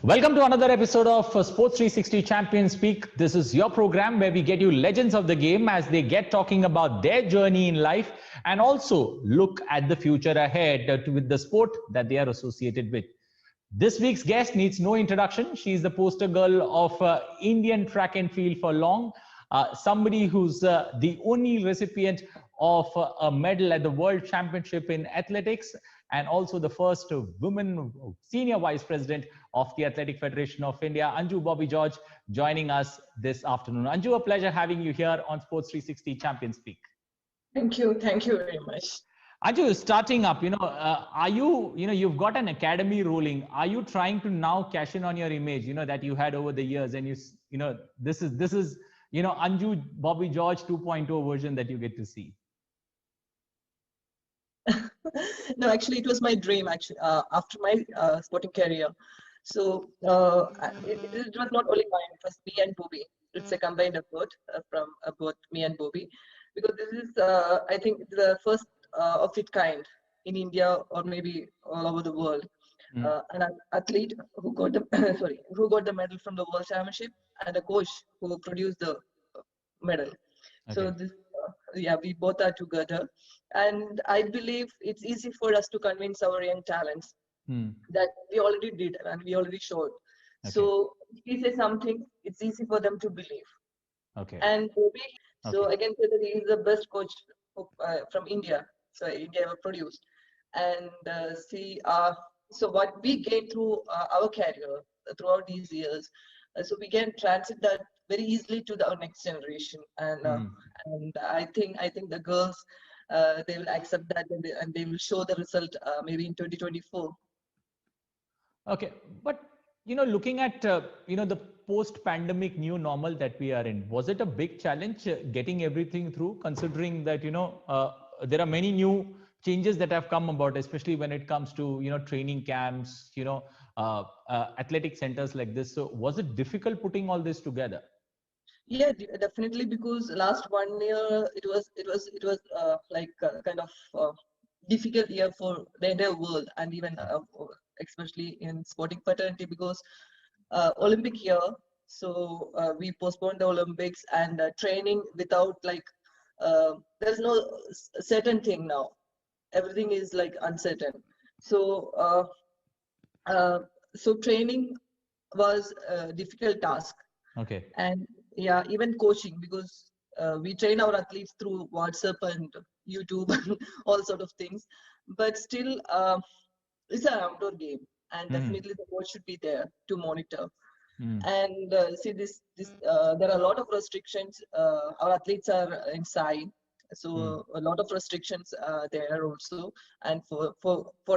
Welcome to another episode of Sports 360 Champions Speak. This is your program where we get you legends of the game as they get talking about their journey in life and also look at the future ahead with the sport that they are associated with. This week's guest needs no introduction. She is the poster girl of Indian track and field for long. Somebody who's the only recipient of a medal at the World Championship in athletics and also the first woman senior vice president of the Athletic Federation of India, Anju Bobby George, joining us this afternoon. Anju, a pleasure having you here on Sports 360 Champions Speak. Thank you very much. Anju, starting up, are you, you've got an academy rolling. Are you trying to now cash in on your image, that you had over the years, and this is, Anju Bobby George 2.0 version that you get to see? No, actually, it was my dream. Actually, after my sporting career, so it was not only mine. It was me and Bobby. It's a combined effort from both me and Bobby, because this is, I think, the first of its kind in India or maybe all over the world. An athlete who got the who got the medal from the World Championship, and a coach who produced the medal. Okay. So this, we both are together, and I believe it's easy for us to convince our young talents that we already did and we already showed. Okay. So if we say something, it's easy for them to believe. Okay. And Bobby, so Okay. I can say that he is the best coach from India. So India ever produced, and so what we gained through our career throughout these years, so we can transit that very easily to our next generation, and I think the girls they will accept that, and they will show the result maybe in 2024. Okay, but looking at the post-pandemic new normal that we are in, was it a big challenge getting everything through, considering that there are many new changes that have come about, especially when it comes to training camps, athletic centers like this. So was it difficult putting all this together? Yeah, definitely, because last 1 year it was like kind of difficult year for the entire world, and even especially in sporting fraternity, because Olympic year. So we postponed the Olympics, and training without there's no certain thing now. Everything is like uncertain. So so training was a difficult task. Okay. And yeah, even coaching, because we train our athletes through WhatsApp and YouTube and all sort of things, but still it's an outdoor game, and definitely the coach should be there to monitor. And see, there are a lot of restrictions. Our athletes are inside, so a lot of restrictions there also, and for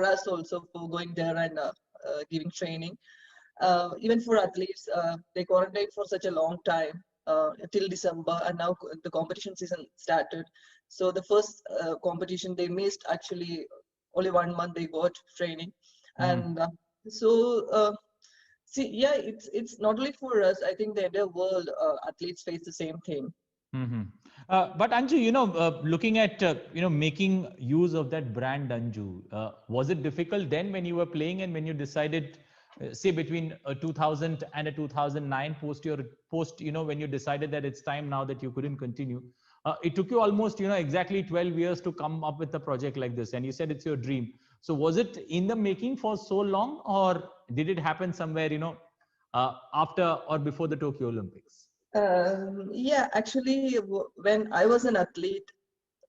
us also, for going there and giving training. Even for athletes, they quarantined for such a long time till December, and now the competition season started. So the first competition they missed, actually only 1 month they got training, and see, yeah, it's not only for us. I think the entire world athletes face the same thing. But Anju, looking at making use of that brand Anju, was it difficult then when you were playing and when you decided? Say between 2000 and a 2009 post when you decided that it's time now that you couldn't continue, it took you almost exactly 12 years to come up with a project like this, and you said it's your dream. So was it in the making for so long, or did it happen somewhere after or before the Tokyo Olympics? Yeah, actually, when I was an athlete,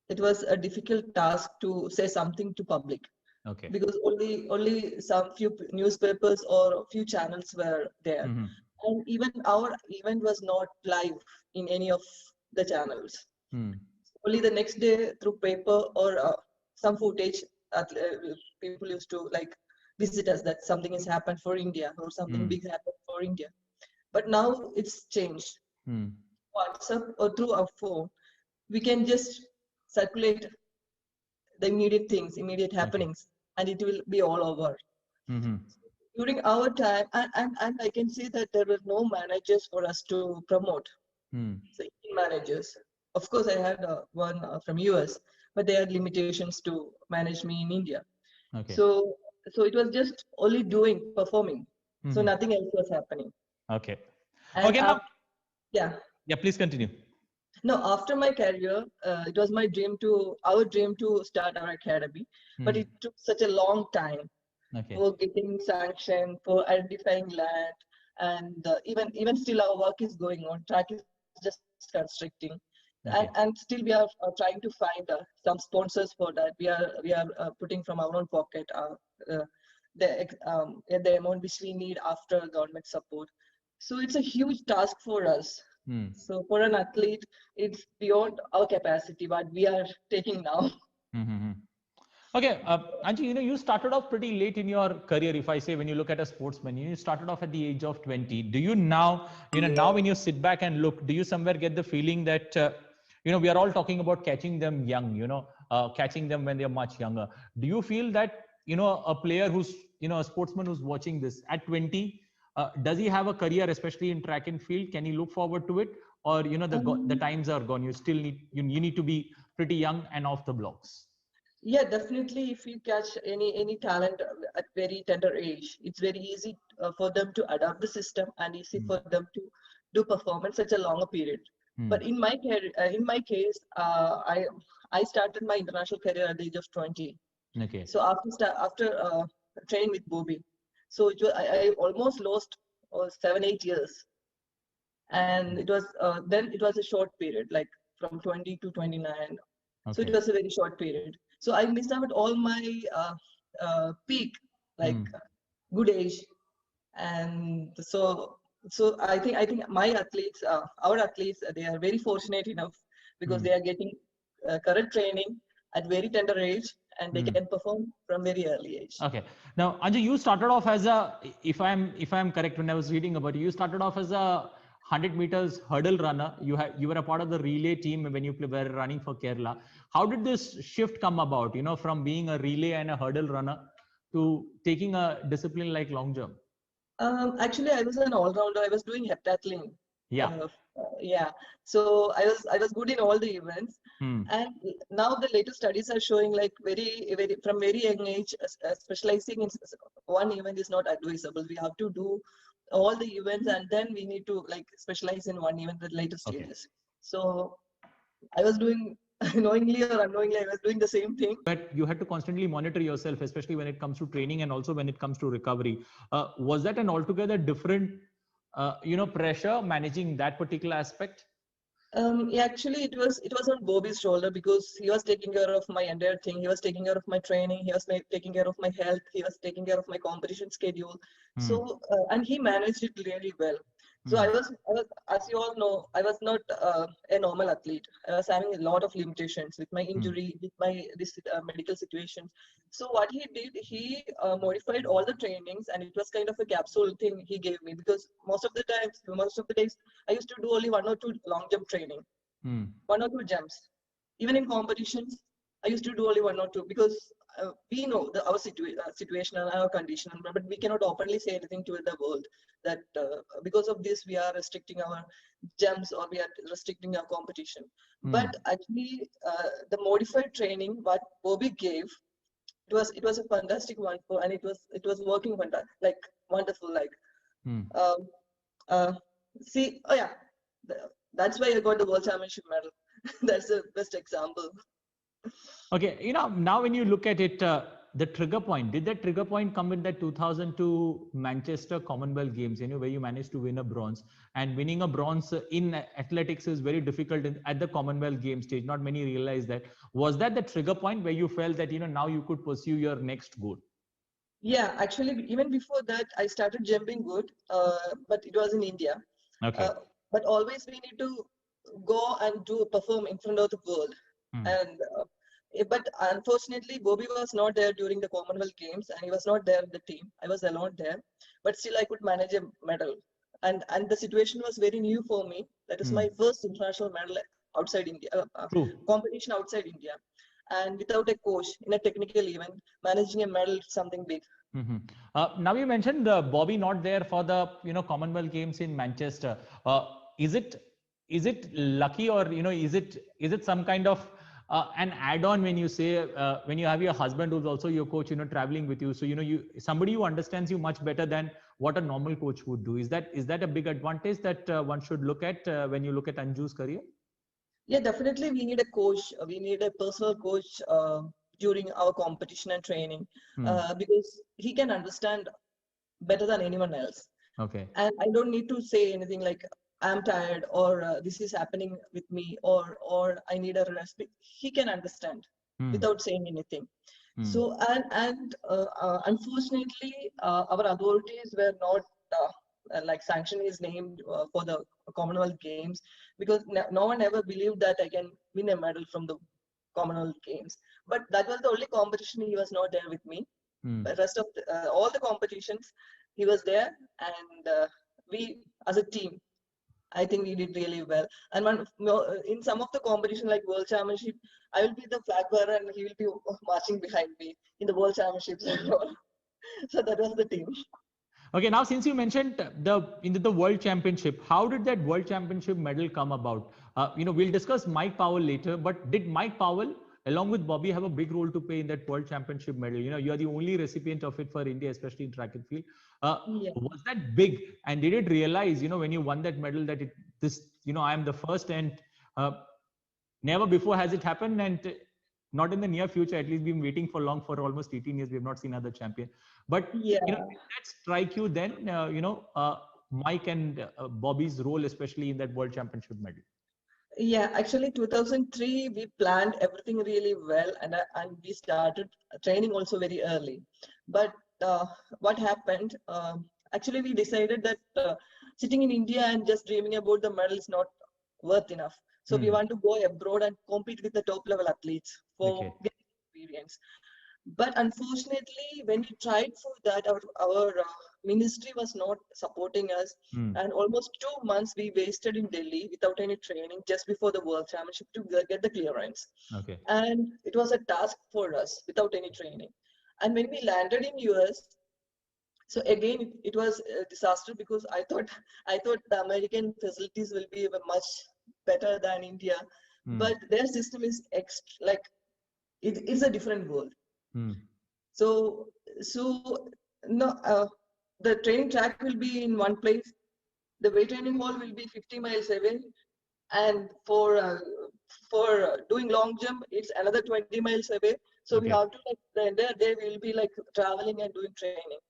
it was a difficult task to say something to public. Okay. Because only some few newspapers or few channels were there, and even our event was not live in any of the channels. Only the next day through paper or some footage, people used to visit us that something has happened for India or something big happened for India. But now it's changed. WhatsApp or through our phone, we can just circulate the immediate things, immediate happenings, and it will be all over. During our time, and I can say that there were no managers for us to promote. So managers, of course, I had one from US, but they had limitations to manage me in India. Okay. So it was just only performing. So nothing else was happening. Okay. And Okay. Now, yeah. Yeah. Please continue. No, after my career, it was our dream to start our academy, but it took such a long time for getting sanction, for identifying land, and even still our work is going on. Track is just constructing, and still we are trying to find some sponsors for that. We are putting from our own pocket uh, the amount which we need after government support. So it's a huge task for us. So for an athlete, it's beyond our capacity, what we are taking now. Okay, Anju, you started off pretty late in your career. If I say, when you look at a sportsman, you started off at the age of 20. Do you now, now when you sit back and look, do you somewhere get the feeling that, we are all talking about catching them young, catching them when they're much younger. Do you feel that, a player who's, a sportsman who's watching this at 20, does he have a career, especially in track and field? Can he look forward to it? Or, the times are gone. You still need, you need to be pretty young and off the blocks. Yeah, definitely. If you catch any talent at very tender age, it's very easy for them to adapt the system and easy for them to do performance such a longer period. But in my case, I started my international career at the age of 20. Okay. So after training with Bobby, so I almost lost 7-8 years, and it was then it was a short period, like from 20 to 29. So it was a very short period. So I missed out all my peak, like good age, and so I think my athletes, our athletes, they are very fortunate enough because they are getting correct training at very tender age, and they can perform from very early age. Okay. Now, Anju, you started off as a, if I'm correct, when I was reading about you started off as a 100 meters hurdle runner. You were a part of the relay team when you were running for Kerala. How did this shift come about? From being a relay and a hurdle runner to taking a discipline like long jump? Actually, I was an all-rounder. I was doing heptathlon. Yeah. Yeah. So I was good in all the events. And now the latest studies are showing, like, from very young age, specializing in one event is not advisable. We have to do all the events, and then we need to, like, specialize in one event at later stages. So I was doing knowingly or unknowingly, I was doing the same thing. But you had to constantly monitor yourself, especially when it comes to training and also when it comes to recovery. Was that an altogether different, pressure managing that particular aspect? Yeah, actually, it was on Bobby's shoulder because he was taking care of my entire thing. He was taking care of my training. He was taking care of my health. He was taking care of my competition schedule. So and he managed it really well. So I was, as you all know, I was not a normal athlete. I was having a lot of limitations with my injury, with my medical situations. So what he did, he modified all the trainings, and it was kind of a capsule thing he gave me, because most of the days, I used to do only 1 or 2 long jump training, 1 or 2 jumps. Even in competitions, I used to do only 1 or 2 because we know our situation and our condition, but we cannot openly say anything to the world that because of this we are restricting our jumps or we are restricting our competition. But actually, the modified training what Bobby gave, it was a fantastic one and it was working like wonderful, like uh, see, oh yeah, that's why I got the world championship medal. That's the best example. Okay, now when you look at it, the trigger point, did that trigger point come in that 2002 Manchester Commonwealth Games, where you managed to win a bronze? And winning a bronze in athletics is very difficult at the Commonwealth Games stage. Not many realize that. Was that the trigger point where you felt that, now you could pursue your next goal? Yeah, actually, even before that, I started jumping good, but it was in India. Okay. But always we need to go and perform in front of the world. And but unfortunately, Bobby was not there during the Commonwealth Games, and he was not there in the team. I was alone there, but still I could manage a medal. And the situation was very new for me. That is my first international medal outside India, competition outside India. And without a coach in a technical event, managing a medal is something big. Now you mentioned Bobby not there for the Commonwealth Games in Manchester. Is it lucky, or is it some kind of an add-on when you say when you have your husband who's also your coach, traveling with you. So somebody who understands you much better than what a normal coach would do. Is that a big advantage that one should look at when you look at Anju's career? Yeah, definitely. We need a coach. We need a personal coach during our competition and training because he can understand better than anyone else. Okay. And I don't need to say anything like I'm tired or this is happening with me or I need a rest. He can understand without saying anything. So and unfortunately, our authorities were not like sanction his name for the Commonwealth Games because no one ever believed that I can win a medal from the Commonwealth Games. But that was the only competition he was not there with me. The rest of all the competitions, he was there, and we as a team, I think we did really well. And in some of the competition like World Championship, I will be the flag bearer and he will be marching behind me in the World Championships and all. So that was the team. Okay, now since you mentioned the World Championship, how did that World Championship medal come about? We'll discuss Mike Powell later, but did Mike Powell, along with Bobby, have a big role to play in that World Championship medal? You are the only recipient of it for India, especially in track and field. Was that big? And did it realize, when you won that medal, that I am the first, and never before has it happened, and not in the near future. At least we've been waiting for almost 18 years. We have not seen another champion. But did that strike you then? Mike and Bobby's role, especially in that World Championship medal. Yeah, actually 2003 we planned everything really well, and we started training also very early. But what happened? Actually, we decided that sitting in India and just dreaming about the medal is not worth enough. So we want to go abroad and compete with the top level athletes for getting experience. But unfortunately, when we tried for that, our ministry was not supporting us. And almost 2 months we wasted in Delhi without any training just before the World Championship to get the clearance. Okay. And it was a task for us without any training. And when we landed in US, so again, it was a disaster because I thought the American facilities will be much better than India, but their system is it is a different world. So no, the training track will be in one place. The weight training hall will be 50 miles away, and for doing long jump, it's another 20 miles away. So we have to the entire day we will be traveling and doing training.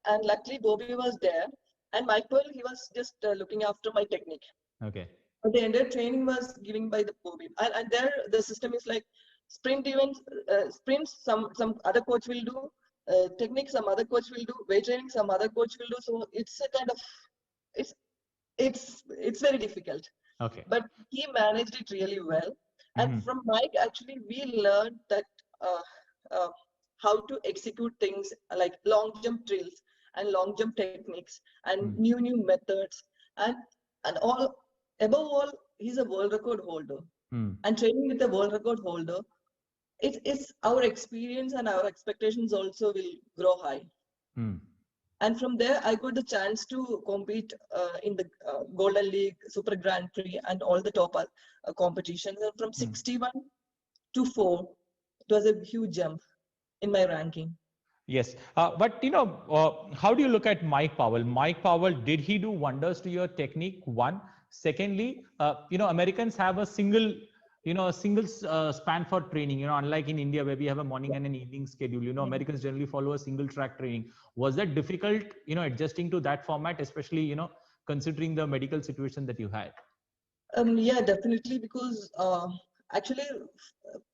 And luckily Bobby was there, and Michael, he was just looking after my technique. Okay. But the entire training was given by the Bobby, and there the system is like sprint events, sprints some other coach will do, technique some other coach will do, weight training some other coach will do. So it's a kind of it's very difficult. Okay. But he managed it really well, and from Mike actually we learned that how to execute things like long jump drills and long jump techniques and new methods, and all above all he's a world record holder, and training with a world record holder, it's our experience and our expectations also will grow high. And from there I got the chance to compete in the Golden League, Super Grand Prix, and all the top competitions. And from 61 to 4, it was a huge jump in my ranking. Yes, but how do you look at Mike Powell? Mike Powell, did he do wonders to your technique? One. Secondly, Americans have a single span for training. Unlike in India where we have a morning and an evening schedule. Americans generally follow a single track training. Was that difficult? Adjusting to that format, especially considering the medical situation that you had. Yeah, definitely, because actually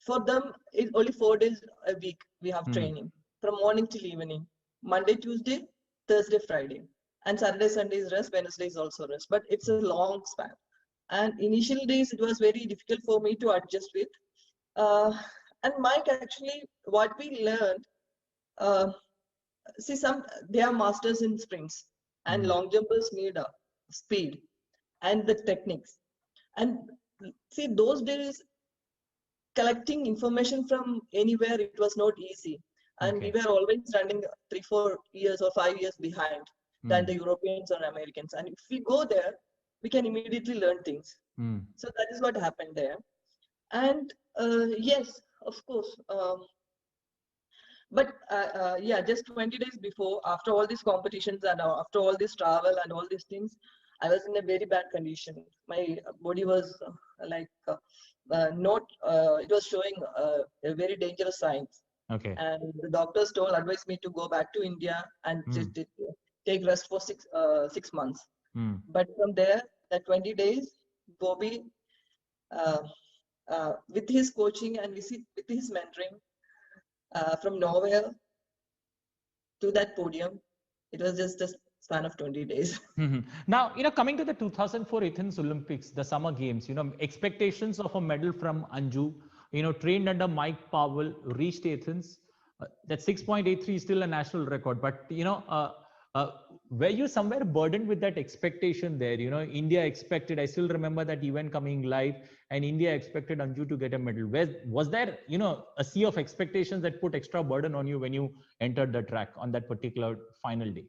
for them it's only 4 days a week we have training from morning till evening, Monday, Tuesday, Thursday, Friday, and Saturday, Sunday is rest, Wednesday is also rest, but it's a long span. And initial days it was very difficult for me to adjust with. And Mike, actually what we learned, they are masters in sprints, and long jumpers need speed and the techniques. And see, those days collecting information from anywhere, it was not easy. And we were always running 3-4 years or 5 years behind than the Europeans or Americans. And if we go there, we can immediately learn things. So that is what happened there. And yes, of course. But yeah, just 20 days before, after all these competitions and after all this travel and all these things, I was in a very bad condition. My body was not, it was showing a very dangerous signs. Okay. And the doctors advised me to go back to India and Mm. take rest for 6 months. Mm. But from there, that 20 days, Bobby, uh, with his coaching and with his mentoring, from nowhere to that podium, it was just a span of 20 days. Mhm. Now, coming to the 2004 Athens Olympics, the Summer Games, expectations of a medal from Anju, trained under Mike Powell, reached Athens. That 6.83 is still a national record, but, uh, were you somewhere burdened with that expectation there? India expected, I still remember that event coming live, and India expected Anju to get a medal. Was there, a sea of expectations that put extra burden on you when you entered the track on that particular final day?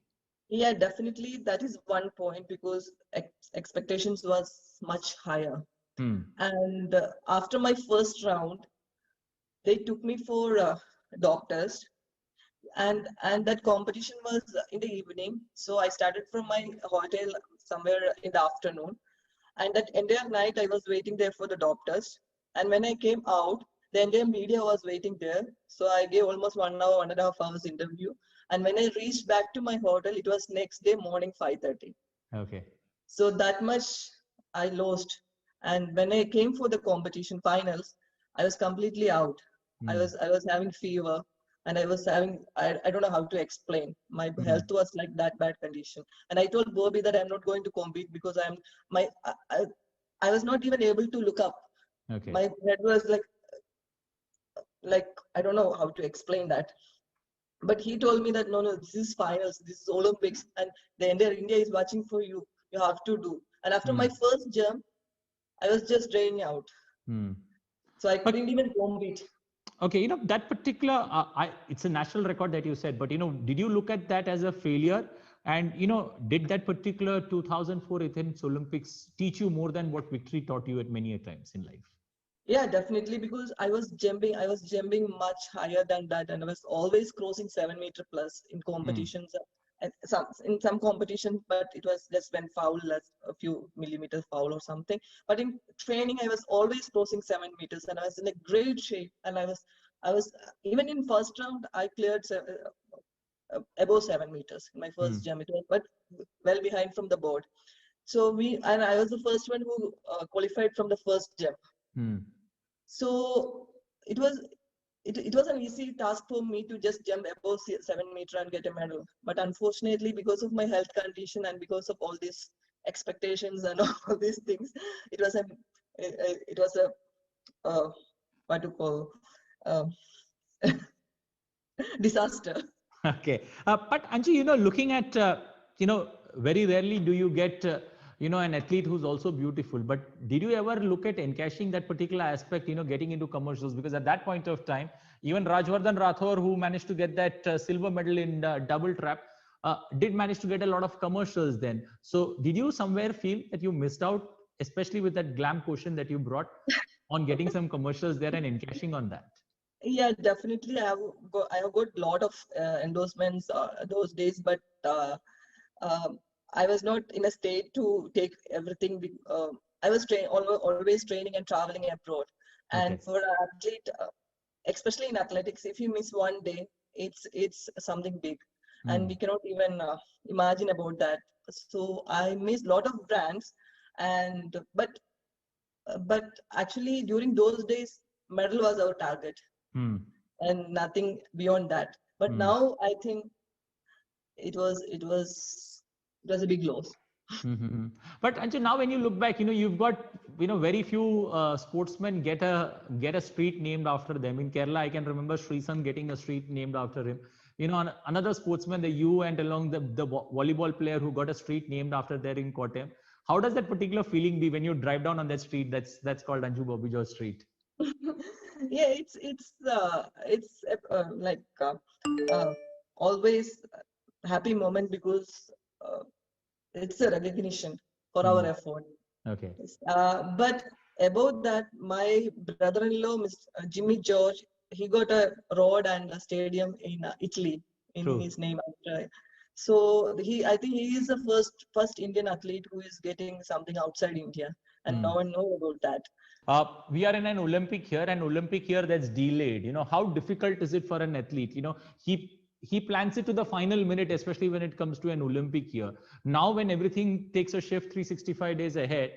Yeah, definitely. That is one point because expectations was much higher. Hmm. And after my first round, they took me for doctors, and that competition was in the evening. So I started from my hotel somewhere in the afternoon, and that entire night I was waiting there for the doctors. And when I came out, the entire media was waiting there. So I gave almost 1 hour, 1.5 hours interview. And when I reached back to my hotel, it was next day morning 5:30. Okay. So that much I lost. And when I came for the competition finals, I was completely out. I Hmm. was I was having fever, and I was having, I don't know how to explain. My Hmm. health was like that bad condition. And I told Bobby that I'm not going to compete because I was not even able to look up. Okay. My head was like I don't know how to explain that. But he told me that no, this is finals, this is Olympics, and the entire India is watching for you. You have to do. And after Hmm. my first jump, I was just draining out. Hmm. So I But couldn't even compete. okay, that particular, it's a national record that you said, but did you look at that as a failure? And did that particular 2004 Athens Olympics teach you more than what victory taught you at many a times in life? Yeah, definitely, because I was jumping much higher than that, and I was always crossing 7 meter plus in Hmm. competitions. And in some competitions, but it was just when foul, less a few millimeters foul or something. But in training, I was always crossing 7 meters, and I was in a great shape. And I was even in first round, I cleared above 7 meters in my Hmm. first jump. It was, but well behind from the board. So and I was the first one who qualified from the first jump. Hmm. So it was it was an easy task for me to just jump above 7 meter and get a medal. But unfortunately, because of my health condition and because of all these expectations and all these things, it was a what to call um, disaster. Okay. But Anju, looking at, very rarely do you get, an athlete who's also beautiful. But did you ever look at encashing that particular aspect, getting into commercials? Because at that point of time, even Rajvardhan Rathore, who managed to get that silver medal in double trap, did manage to get a lot of commercials then. So did you somewhere feel that you missed out, especially with that glam quotient that you brought, on getting some commercials there and encashing on that? Yeah, definitely. I have got lot of endorsements those days, but um, I was not in a state to take everything. I was always training and traveling abroad. And Okay. for an athlete, especially in athletics, if you miss one day, it's something big, and Hmm. we cannot even imagine about that. So I missed a lot of brands, and but actually during those days, medal was our target Hmm. and nothing beyond that. But Hmm. now I think it was a big loss. Mm-hmm. But Anju, now when you look back, you've got very few sportsmen get a street named after them. In Kerala, I can remember Srisan getting a street named after him. Another sportsman, the you and along the volleyball player who got a street named after there in Kottayam. How does that particular feeling be when you drive down on that street that's called Anju Bobby George Street? Yeah, it's uh, always happy moment because uh, it's a recognition for our Hmm. effort. Okay. But about that, my brother-in-law, Mr. Jimmy George, he got a road and a stadium in Italy in True. his name. So I think he is the first Indian athlete who is getting something outside India, and no one knows about that. We are in an Olympic year that's delayed. How difficult is it for an athlete? He plans it to the final minute, especially when it comes to an Olympic year. Now, when everything takes a shift 365 days ahead,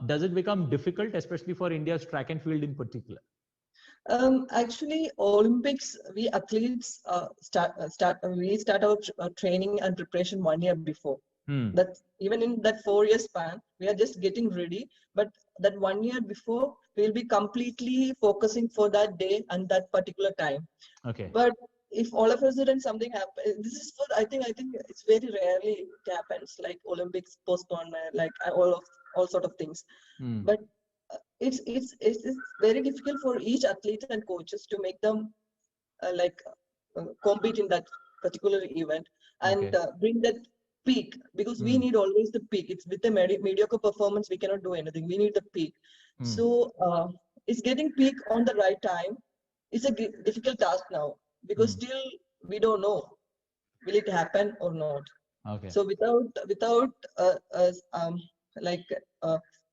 does it become difficult, especially for India's track and field in particular? Actually, Olympics, we athletes we start our training and preparation 1 year before. That even in that 4 year span, we are just getting ready. But that 1 year before, we'll be completely focusing for that day and that particular time. Okay. But if all of a sudden something happens, this is for I think it's very rarely it happens, like Olympics postponement, like all sort of things. But it's very difficult for each athlete and coaches to make them compete in that particular event and bring that peak, because we need always the peak. It's with the mediocre performance we cannot do anything. We need the peak. So it's getting peak on the right time. It's a difficult task now, because still we don't know will it happen or not. Okay. So without like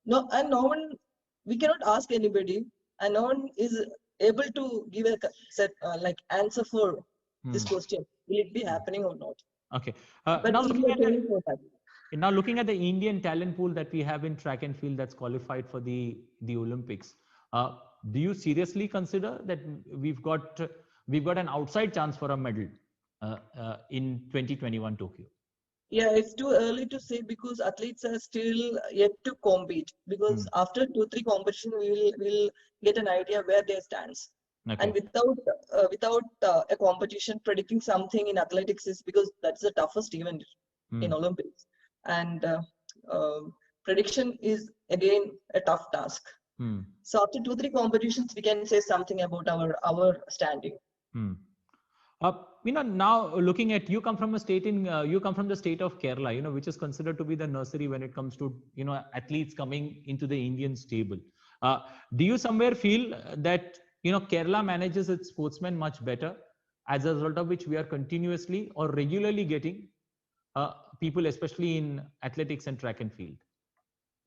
no, and no one, we cannot ask anybody, and no one is able to give a set answer for this question. Will it be happening or not? Okay. But Now still looking we are at the training for that. Now looking at the Indian talent pool that we have in track and field that's qualified for the Olympics, do you seriously consider that we've got an outside chance for a medal in 2021 Tokyo? Yeah, it's too early to say, because athletes are still yet to compete. Because after 2-3 competition, we will get an idea where they stands. Okay. And without a competition, predicting something in athletics is, because that's the toughest event in Olympics, and prediction is again a tough task. So after 2-3 competitions, we can say something about our standing. Now looking at, you come from the state of Kerala, which is considered to be the nursery when it comes to athletes coming into the Indian stable. Do you somewhere feel that Kerala manages its sportsmen much better, as a result of which we are continuously or regularly getting people, especially in athletics and track and field?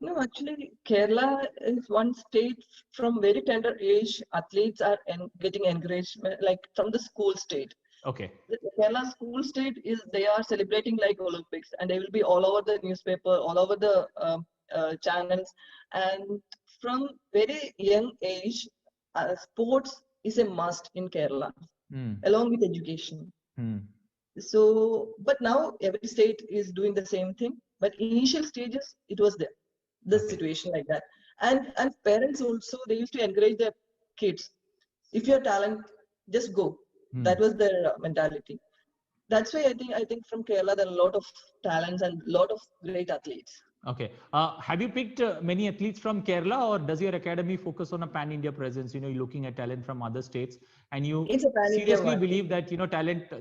No, actually, Kerala is one state from very tender age. Athletes are getting encouragement, like from the school state. Okay. The Kerala school state they are celebrating like Olympics, and they will be all over the newspaper, all over the channels. And from very young age, sports is a must in Kerala, along with education. So, but now every state is doing the same thing. But initial stages, it was the situation like that. And parents also, they used to encourage their kids. If you're talent, just go. That was their mentality. That's why I think from Kerala there are a lot of talents and a lot of great athletes. Okay. Have you picked many athletes from Kerala, or does your academy focus on a pan-India presence? You're looking at talent from other states, and you seriously believe that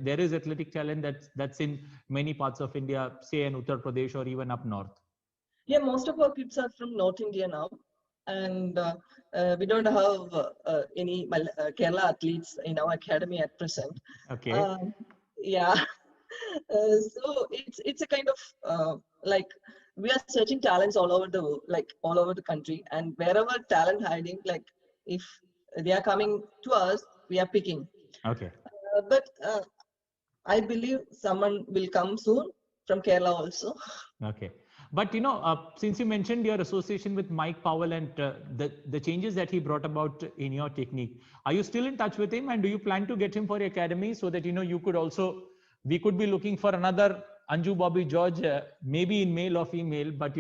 there is athletic talent that's in many parts of India, say in Uttar Pradesh or even up north. Yeah, most of our kids are from North India now, and we don't have any Kerala athletes in our academy at present. Okay. Yeah. So it's a kind of like we are searching talents all over the world, like all over the country, and wherever talent hiding, like if they are coming to us, we are picking. Okay. But I believe someone will come soon from Kerala also. Okay. But since you mentioned your association with Mike Powell and the changes that he brought about in your technique, are you still in touch with him, and do you plan to get him for your academy, so that we could be looking for another Anju Bobby George, maybe in male or female, but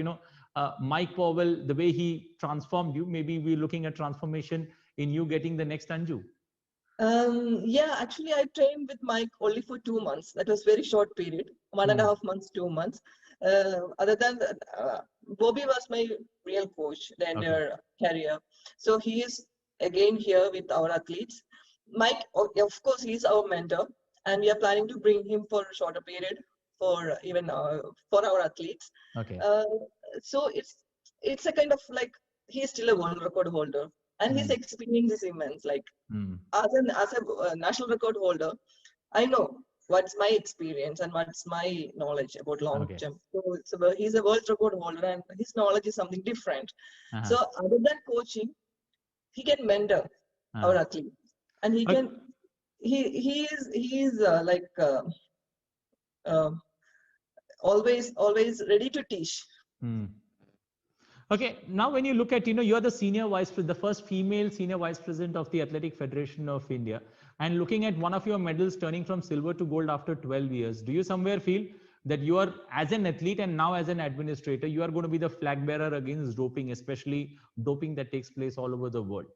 Mike Powell, the way he transformed you, maybe we're looking at transformation in you getting the next Anju? Yeah, actually I trained with Mike only for 2 months. That was very short period, 1.5 months, 2 months. Other than that, Bobby was my real coach the entire career. So he is again here with our athletes. Mike, of course, he is our mentor, and we are planning to bring him for a shorter period for even for our athletes. Okay. So it's a kind of like he is still a world record holder, and his experience is immense. Like as a national record holder, I know what's my experience and what's my knowledge about long jump. So he's a world record holder, and his knowledge is something different. So other than coaching, he can mentor our athletes, and he can. He is like always ready to teach. Okay, now when you look at, you're the first female senior vice president of the Athletic Federation of India, and looking at one of your medals turning from silver to gold after 12 years, do you somewhere feel that you are, as an athlete and now as an administrator, you are going to be the flag bearer against doping, especially doping that takes place all over the world?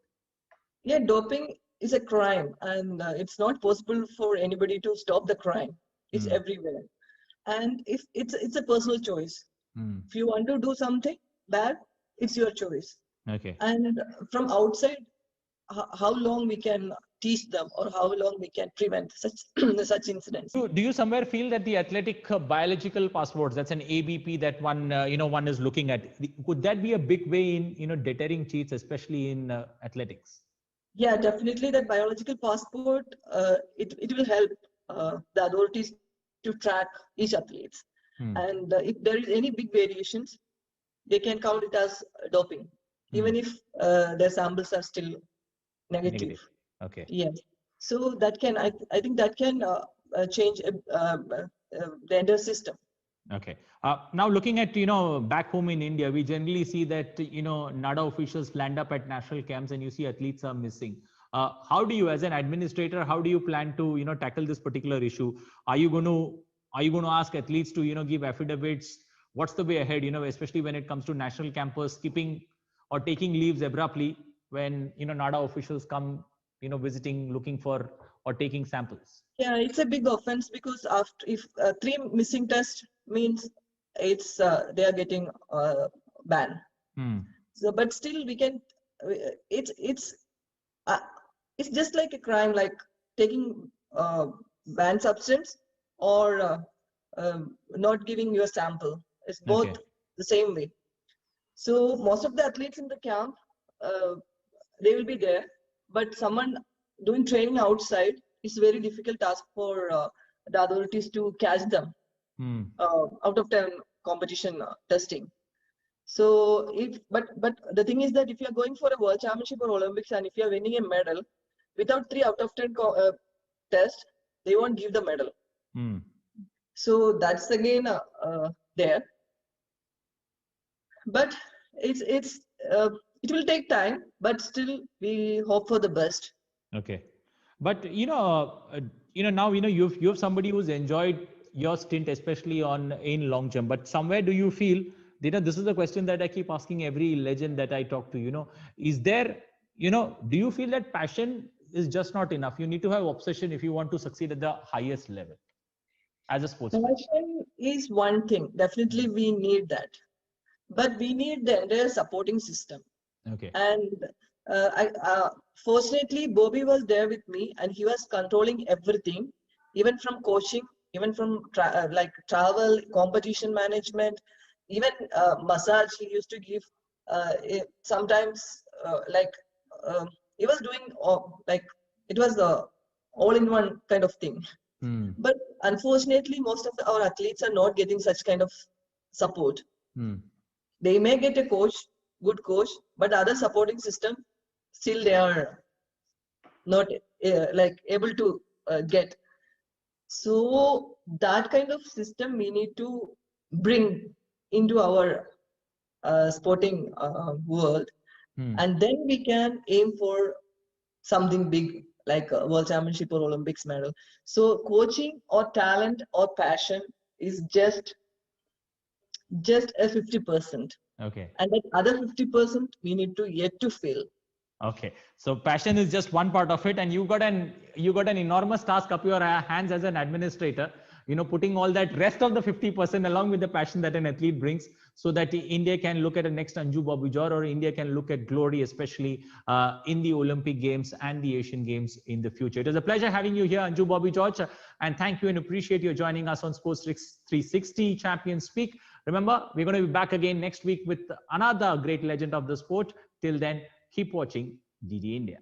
Yeah, doping is a crime, and it's not possible for anybody to stop the crime. It's everywhere, and if it's a personal choice. If you want to do something bad, it's your choice. Okay. And from outside, how long we can teach them, or how long we can prevent such incidents. So do you somewhere feel that the athletic biological passports, that's an ABP that one one is looking at, could that be a big way in deterring cheats, especially in athletics? Yeah, definitely. That biological passport, it will help the authorities to track each athlete. And if there is any big variations, they can count it as doping, even if their samples are still negative. Okay. Yes. So that can, I think that can change the entire system. Okay. Now looking at, back home in India, we generally see that, NADA officials land up at national camps and you see athletes are missing. How do you, as an administrator, how do you plan to, tackle this particular issue? Are you going to ask athletes to, give affidavits? What's the way ahead, especially when it comes to national campers skipping or taking leaves abruptly when, NADA officials come, visiting, looking for or taking samples? Yeah, it's a big offense, because if 3 missing tests means it's they are getting banned. So, but still we can. It's just like a crime, like taking banned substance or not giving you a sample. It's both the same way. So most of the athletes in the camp, they will be there, but someone doing training outside, it's a very difficult task for the authorities to catch them out of 10 competition testing. So but the thing is that if you're going for a world championship or Olympics, and if you're winning a medal, without 3 out of 10 tests, they won't give the medal. So that's again there. But it will take time, but still we hope for the best. Okay. But now you've somebody who's enjoyed your stint, especially in long jump. But somewhere do you feel, this is the question that I keep asking every legend that I talk to, is there, do you feel that passion is just not enough? You need to have obsession if you want to succeed at the highest level as a sportsman. Passion is one thing. Definitely we need that. But we need the entire supporting system. Okay. And fortunately, Bobby was there with me, and he was controlling everything, even from coaching, even from travel, competition management, even massage. He used to give sometimes he was doing it was the all-in-one kind of thing. But unfortunately, most of our athletes are not getting such kind of support. They may get a good coach, but other supporting system, still they are not able to get. So that kind of system we need to bring into our sporting world, and then we can aim for something big like a world championship or Olympics medal. So coaching or talent or passion is just a 50%. Okay. And that other 50% we need to yet to fill. Okay. So passion is just one part of it, and you got an enormous task up your hands as an administrator, putting all that rest of the 50% along with the passion that an athlete brings, so that India can look at a next Anju Bobby George, or India can look at glory, especially in the Olympic Games and the Asian Games in the future. It was a pleasure having you here, Anju Bobby George, and thank you and appreciate you joining us on Sports 360 Champions Speak. Remember, we're going to be back again next week with another great legend of the sport. Till then, keep watching DD India.